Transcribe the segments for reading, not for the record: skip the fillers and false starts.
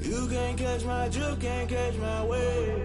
You can't catch my drift, can't catch my wave.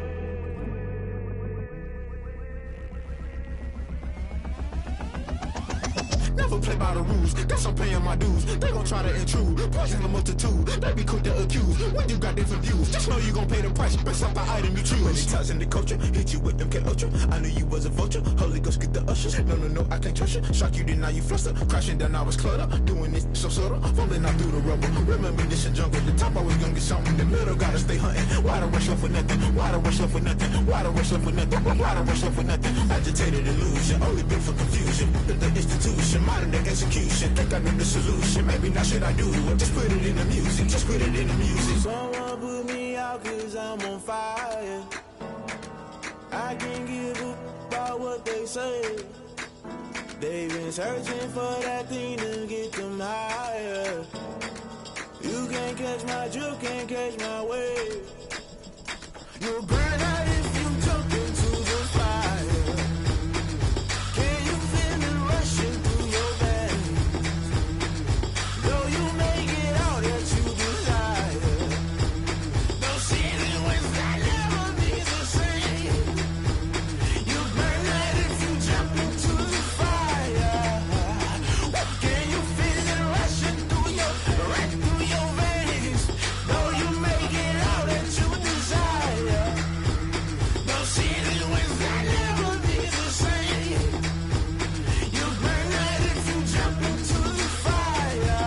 Never play by the rules, guess I'm paying my dues. They gon' try to intrude, poison the multitude. They be quick to accuse, when you got different views. Just know you gon' pay the price, based off the item you choose. Many times in the culture, hit you with them K Ultra. I knew you was a vulture, Holy Ghost get the ushers. No, I can't trust you. Shock you, then now you fluster. Crashing down, I was cluttered. Doing this so subtle, falling out through the rubble. Remember this in jungle, the top I was young and something. The middle gotta stay hunting. Why the rush up for nothing? Why the rush up for nothing? Why the rush up for nothing? Why the rush up for nothing? Agitated illusion, only built for confusion. The institution, modern day execution. Think I know the solution. Maybe now should I do it? Just put it in the music. Just put it in the music. Someone put me out cause I'm on fire. I can't give a about what they say. They've been searching for that thing to get them higher. You can't catch my drift, can't catch my wave. You'll burn out if you jump into the fire. Can you feel it rushing through your veins? Though you make it all that you desire. No ceiling when I never be the same. You burn out if you jump into the fire. Can you feel it rushing through your veins? Though you make it all that you desire. No ceiling when I never be the same. You burn out if you jump into the fire.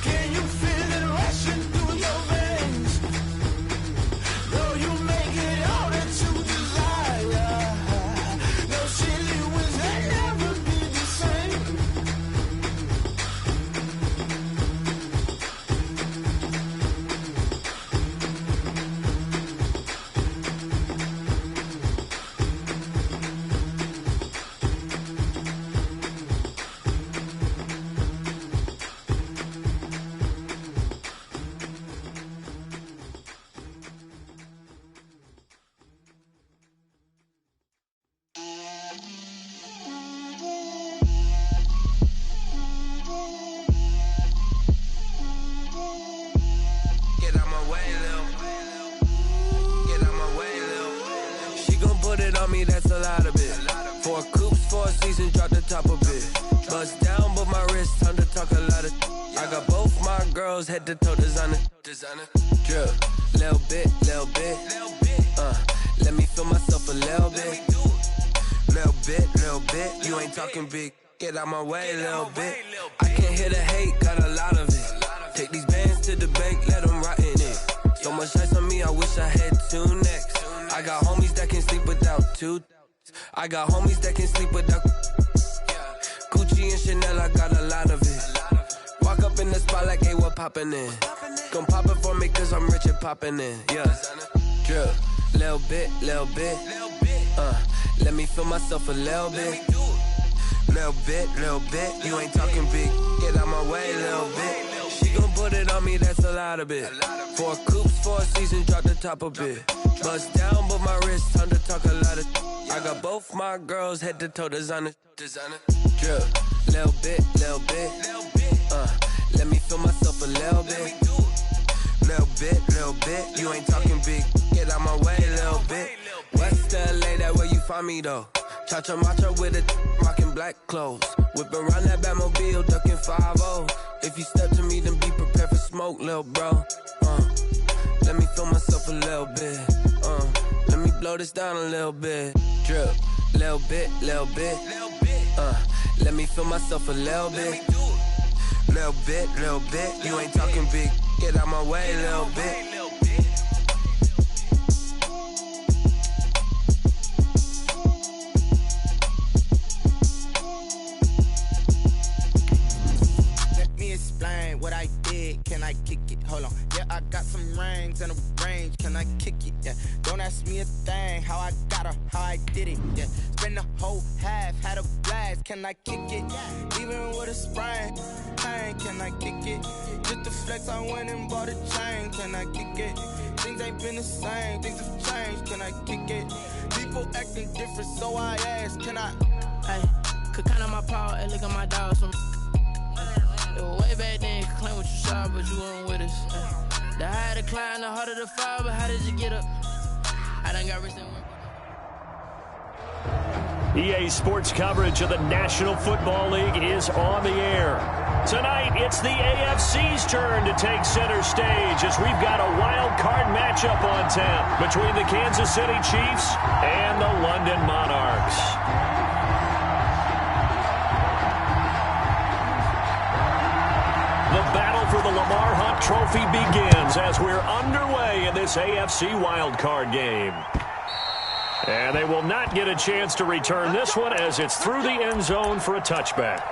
Can you feel it rushing through your veins? Though you make it all that you desire. No ceiling when I never be the same. Get out my way, Lil. Get out my way, Lil. She gon' put it on me, that's a lot of it. 4 coops, 4 seasons, drop the top a bit. Bust down, but my wrist, time to talk a lot of. I got both my girls, head to toe designer. Drip, little bit, little bit. Let me feel myself a little bit. Little bit, you ain't talking big. Get out my way, little bit. I can't hear the hate, got a lot of it. Take these bands to the bank, let them rot in it. So much ice on me, I wish I had 2 necks. I got homies that can sleep without 2. I got homies that can sleep without Gucci and Chanel, I got a lot of it. Walk up in the spot like, hey, what poppin' in? Gon' pop it for me cause I'm rich and poppin' in, yeah. Drip, little bit, let me feel myself a little bit. Little bit, you ain't talking big. Get out my way, little bit. She gon' put it on me, that's a lot of it. 4 coops, 4 seasons, drop the top a bit. Bust down, but my wrist, time to talk a lot of. I got both my girls, head to toe designer. Drip, little bit, let me feel myself a little bit. Little bit, you ain't talking big. Get out my way, little bit. West LA, that where you find me though. Cha-cha matcha with a rockin' black clothes. Whip around that Batmobile, duckin' 5-0. If you step to me, then be prepared for smoke, lil' bro. Let me feel myself a little bit. Let me blow this down a little bit. Drip, little bit. Let me feel myself a little bit. Little bit, you ain't talking big. Get out my way, little bit. Explain what I did, can I kick it? Hold on, yeah, I got some rings and a range, can I kick it? Yeah, don't ask me a thing, how I got her, how I did it. Yeah, spend the whole half, had a blast, can I kick it? Even with a sprain, pain, can I kick it? Just the flex, I went and bought a chain, can I kick it? Things ain't been the same, things have changed, can I kick it? People acting different, so I ask, can I? Hey, could count on my power, and look at my dogs from. Way back then, you could claim what you saw, but you weren't with us. The high to climb, the harder to fall, but how did you get up? I done got rich and went. EA Sports coverage of the National Football League is on the air. Tonight, it's the AFC's turn to take center stage as we've got a wild card matchup on tap between the Kansas City Chiefs and the London Monarchs. The battle for the Lamar Hunt Trophy begins as we're underway in this AFC wildcard game. And they will not get a chance to return this one as it's through the end zone for a touchback.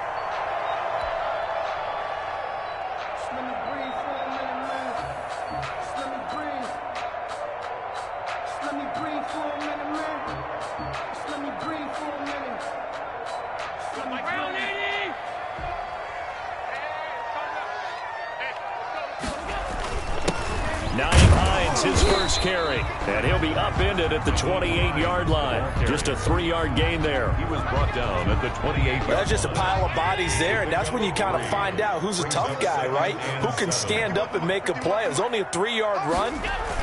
His first carry, and he'll be upended at the 28-yard line. Just a 3-yard gain there. He was brought down at the 28-yard line. That's just a pile of bodies there, and that's when you kind of find out who's a tough guy, right? Who can stand up and make a play. It was only a 3-yard run,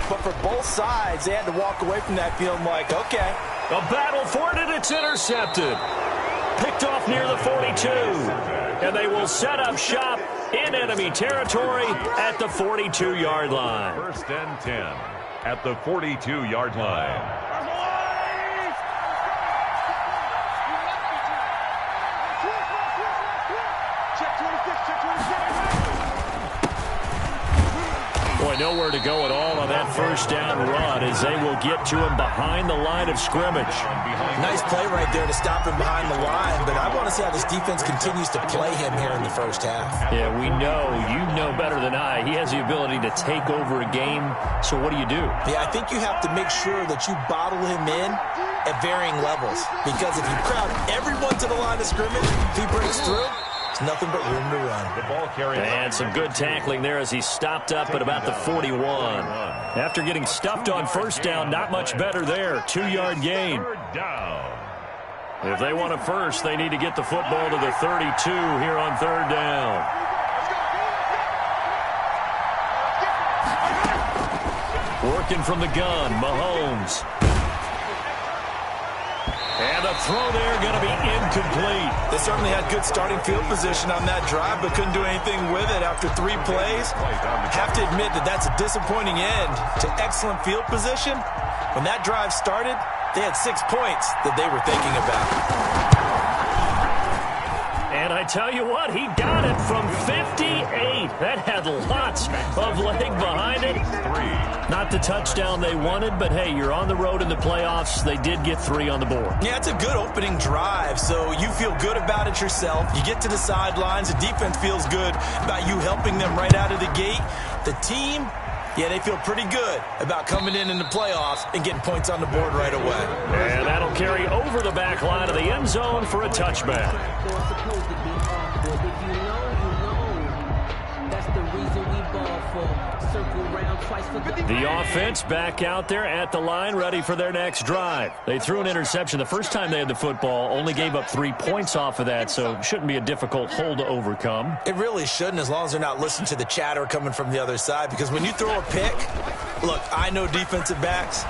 but for both sides, they had to walk away from that feeling like, okay. A battle for it, and it's intercepted. Picked off near the 42, and they will set up shop in enemy territory at the 42-yard line. First and 10 at the 42-yard line. Boy, nowhere to go at all on that first down run as they will get to him behind the line of scrimmage. Nice play right there to stop him behind the line, but I want to see how this defense continues to play him here in the first half. Yeah, we know. You know better than I. He has the ability to take over a game, so what do you do? Yeah, I think you have to make sure that you bottle him in at varying levels, because if you crowd everyone to the line of scrimmage, if he breaks through, it's nothing but room to run. The ball carrier. And some good tackling there as he stopped up at about the 41. After getting stuffed on first down, not much better there. 2-yard gain. If they want a first, they need to get the football to the 32 here on third down. Working from the gun, Mahomes. And the throw there going to be incomplete. They certainly had good starting field position on that drive, but couldn't do anything with it after 3 plays. Have to admit that that's a disappointing end to excellent field position. When that drive started, they had 6 points that they were thinking about. And I tell you what, he got it from 58. That had lots of leg behind it. Not the touchdown they wanted, but hey, you're on the road in the playoffs. They did get 3 on the board. Yeah, it's a good opening drive, so you feel good about it yourself. You get to the sidelines. The defense feels good about you helping them right out of the gate. The team, yeah, they feel pretty good about coming in the playoffs and getting points on the board right away. And that'll carry over the back line of the end zone for a touchback. The offense back out there at the line, ready for their next drive. They threw an interception the first time they had the football, only gave up 3 points off of that, so it shouldn't be a difficult hole to overcome. It really shouldn't, as long as they're not listening to the chatter coming from the other side, because when you throw a pick, look, I know defensive backs,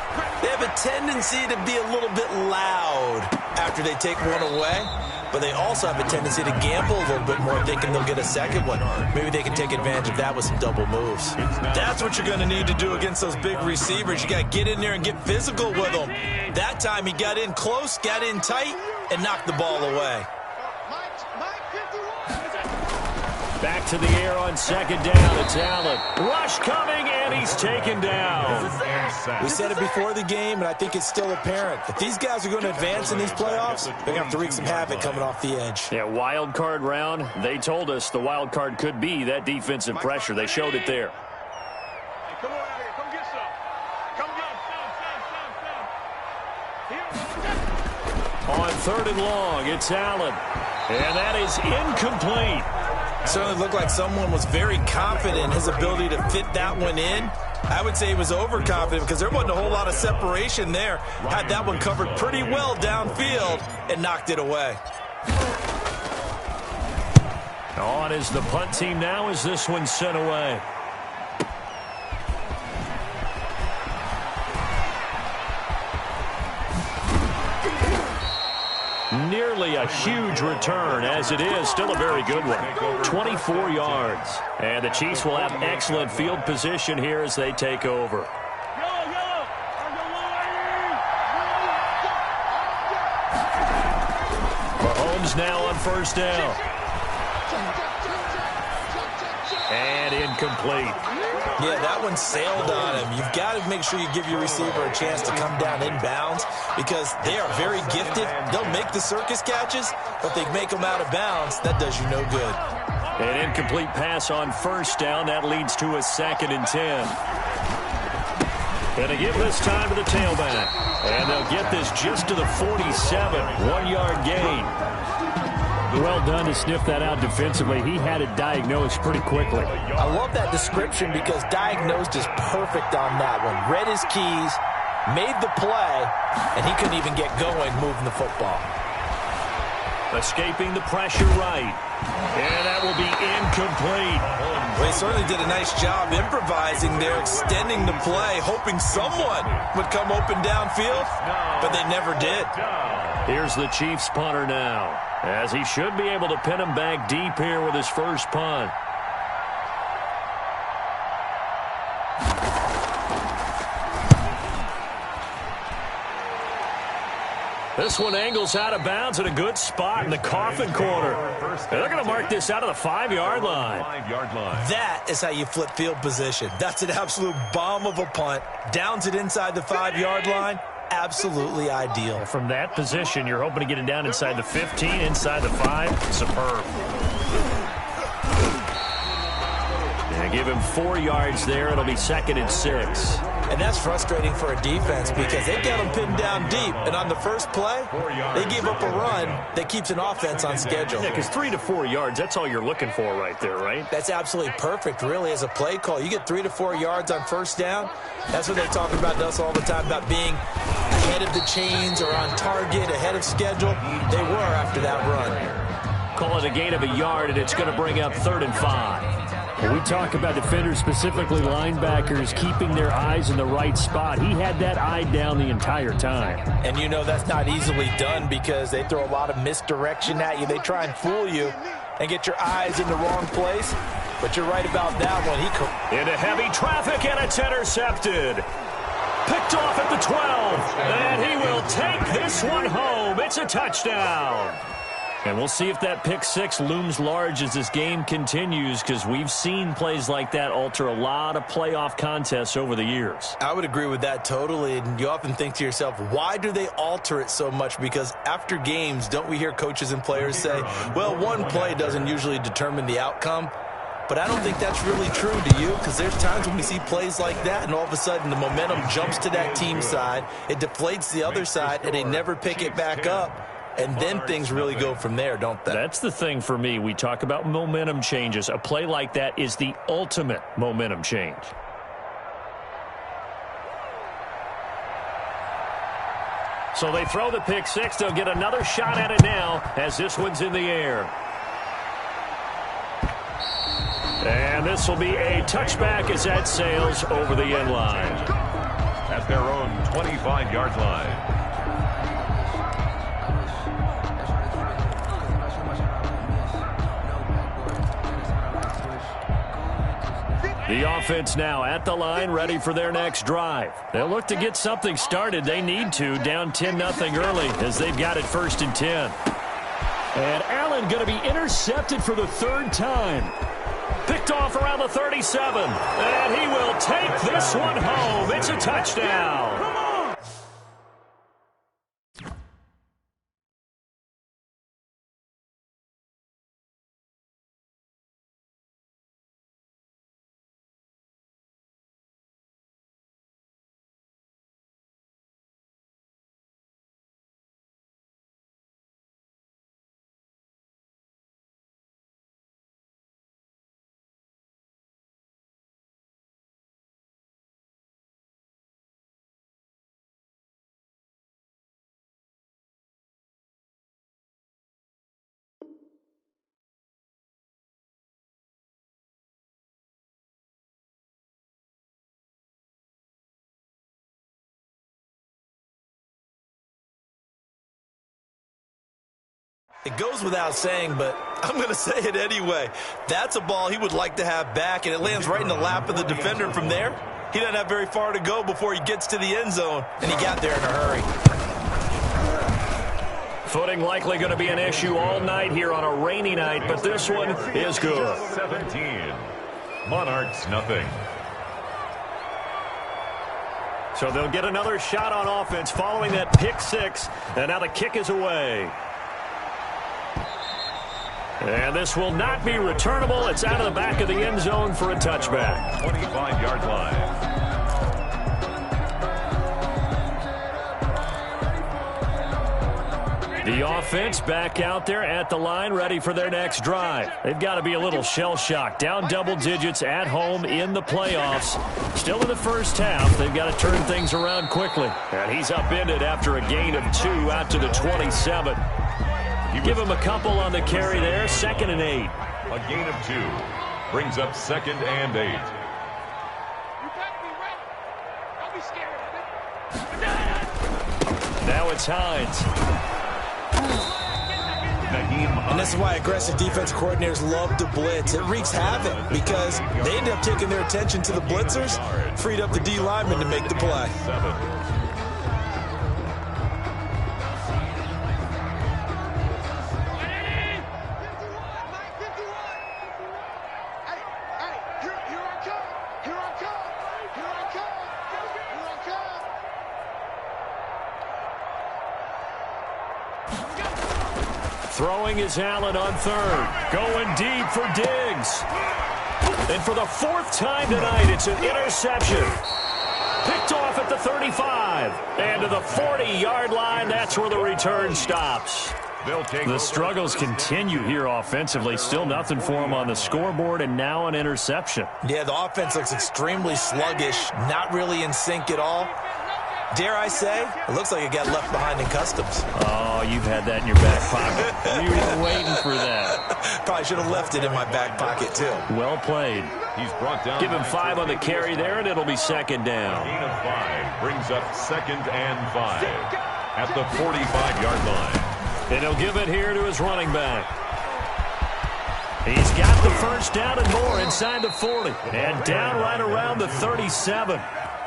they have a tendency to be a little bit loud after they take one away. But they also have a tendency to gamble a little bit more, thinking they'll get a second one. Maybe they can take advantage of that with some double moves. That's what you're going to need to do against those big receivers. You got to get in there and get physical with them. That time he got in close, got in tight, and knocked the ball away. Back to the air on second down. It's Allen. Rush coming, and he's taken down. We said it before the game, and I think it's still apparent. If these guys are going to advance in these playoffs, they're going to have to wreak some havoc coming off the edge. Yeah, wild card round. They told us the wild card could be that defensive pressure. They showed it there. Hey, come on out here. Come get some. Come get. On third and long, it's Allen. And that is incomplete. Certainly looked like someone was very confident in his ability to fit that one in. I would say he was overconfident because there wasn't a whole lot of separation there. Had that one covered pretty well downfield and knocked it away. On is the punt team now as this one's sent away. nearly a huge return. As it is, still a very good one. 24 yards. And the Chiefs will have excellent field position here as they take over. Mahomes now on first down. And incomplete. Yeah, that one sailed on him. You've got to make sure you give your receiver a chance to come down inbounds because they are very gifted. They'll make the circus catches, but they make them out of bounds. That does you no good. An incomplete pass on first down. That leads to a 2nd and 10. Going to give this time to the tailback. And they'll get this just to the 47. 1-yard gain. Well done to sniff that out defensively. He had it diagnosed pretty quickly. I love that description because diagnosed is perfect on that one. Read his keys, made the play, and he couldn't even get going moving the football. Escaping the pressure right. And that will be incomplete. Well, he certainly did a nice job improvising there, extending the play, hoping someone would come open downfield, but they never did. Here's the Chiefs punter now, as he should be able to pin him back deep here with his first punt. This one angles out of bounds at a good spot in the coffin corner. And they're going to mark this out of the 5-yard line. That is how you flip field position. That's an absolute bomb of a punt. Downs it inside the 5-yard line. Absolutely ideal. From that position, you're hoping to get it down inside the 15, inside the 5. Superb. And give him 4 yards there. It'll be 2nd and 6. And that's frustrating for a defense because they've got them pinned down deep. And on the first play, they gave up a run that keeps an offense on schedule. Yeah, because 3 to 4 yards, that's all you're looking for right there, right? That's absolutely perfect, really, as a play call. You get 3 to 4 yards on first down. That's what they talk about to us all the time, about being ahead of the chains or on target, ahead of schedule. They were after that run. Call it a gain of a yard, and it's going to bring up 3rd and 5. When we talk about defenders, specifically linebackers, keeping their eyes in the right spot. He had that eye down the entire time. And you know that's not easily done because they throw a lot of misdirection at you. They try and fool you and get your eyes in the wrong place. But you're right about that one. Into heavy traffic, and it's intercepted. Picked off at the 12. And he will take this one home. It's a touchdown. And we'll see if that pick 6 looms large as this game continues, because we've seen plays like that alter a lot of playoff contests over the years. I would agree with that totally. And you often think to yourself, why do they alter it so much? Because after games, don't we hear coaches and players say, well, one play doesn't usually determine the outcome. But I don't think that's really true, do you? Because there's times when we see plays like that, and all of a sudden the momentum jumps to that team side. It deflates the other side, and they never pick it back up. And then things really go from there, don't they? That's the thing for me. We talk about momentum changes. A play like that is the ultimate momentum change. So they throw the pick 6. They'll get another shot at it now as this one's in the air. And this will be a touchback as that sails over the end line. At their own 25-yard line. The offense now at the line, ready for their next drive. They'll look to get something started. They need to, down 10-0 early as they've got it 1st and 10. And Allen going to be intercepted for the 3rd time. Picked off around the 37. And he will take this one home. It's a touchdown. It goes without saying, but I'm going to say it anyway. That's a ball he would like to have back, and it lands right in the lap of the defender. From there, he doesn't have very far to go before he gets to the end zone, and he got there in a hurry. Footing likely going to be an issue all night here on a rainy night, but this one is good. 17. Monarchs nothing. So they'll get another shot on offense following that pick six, and now the kick is away. And this will not be returnable. It's out of the back of the end zone for a touchback. 25-yard line. The offense back out there at the line, ready for their next drive. They've got to be a little shell-shocked. Down double digits at home in the playoffs. Still in the first half. They've got to turn things around quickly. And he's upended after a gain of 2 out to the 27. Give him a couple on the carry there. 2nd and 8. A gain of 2 brings up 2nd and 8. Now it's Hines. And this is why aggressive defense coordinators love to blitz. It wreaks havoc because they end up taking their attention to the blitzers, freed up the D lineman to make the play. 7. Throwing is Allen on 3rd. Going deep for Diggs. And for the 4th time tonight, it's an interception. Picked off at the 35. And to the 40-yard line, that's where the return stops. The struggles continue here offensively. Still nothing for them on the scoreboard, and now an interception. Yeah, the offense looks extremely sluggish, not really in sync at all. Dare I say, it looks like it got left behind in customs. Oh, you've had that in your back pocket. You were waiting for that. Probably should have left it in my back pocket, too. Well played. He's brought down. Give him 5 on the carry there, and it'll be 2nd down. A gain of 5 brings up 2nd and 5 at the 45-yard line. And he'll give it here to his running back. He's got the first down and more inside the 40. And down right around the 37.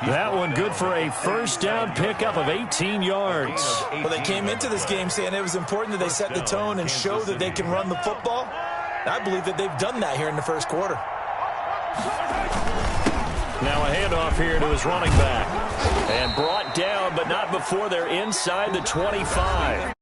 That one good for a first down pickup of 18 yards. Well, they came into this game saying it was important that they set the tone and show that they can run the football. I believe that they've done that here in the first quarter. Now a handoff here to his running back. And brought down, but not before they're inside the 25.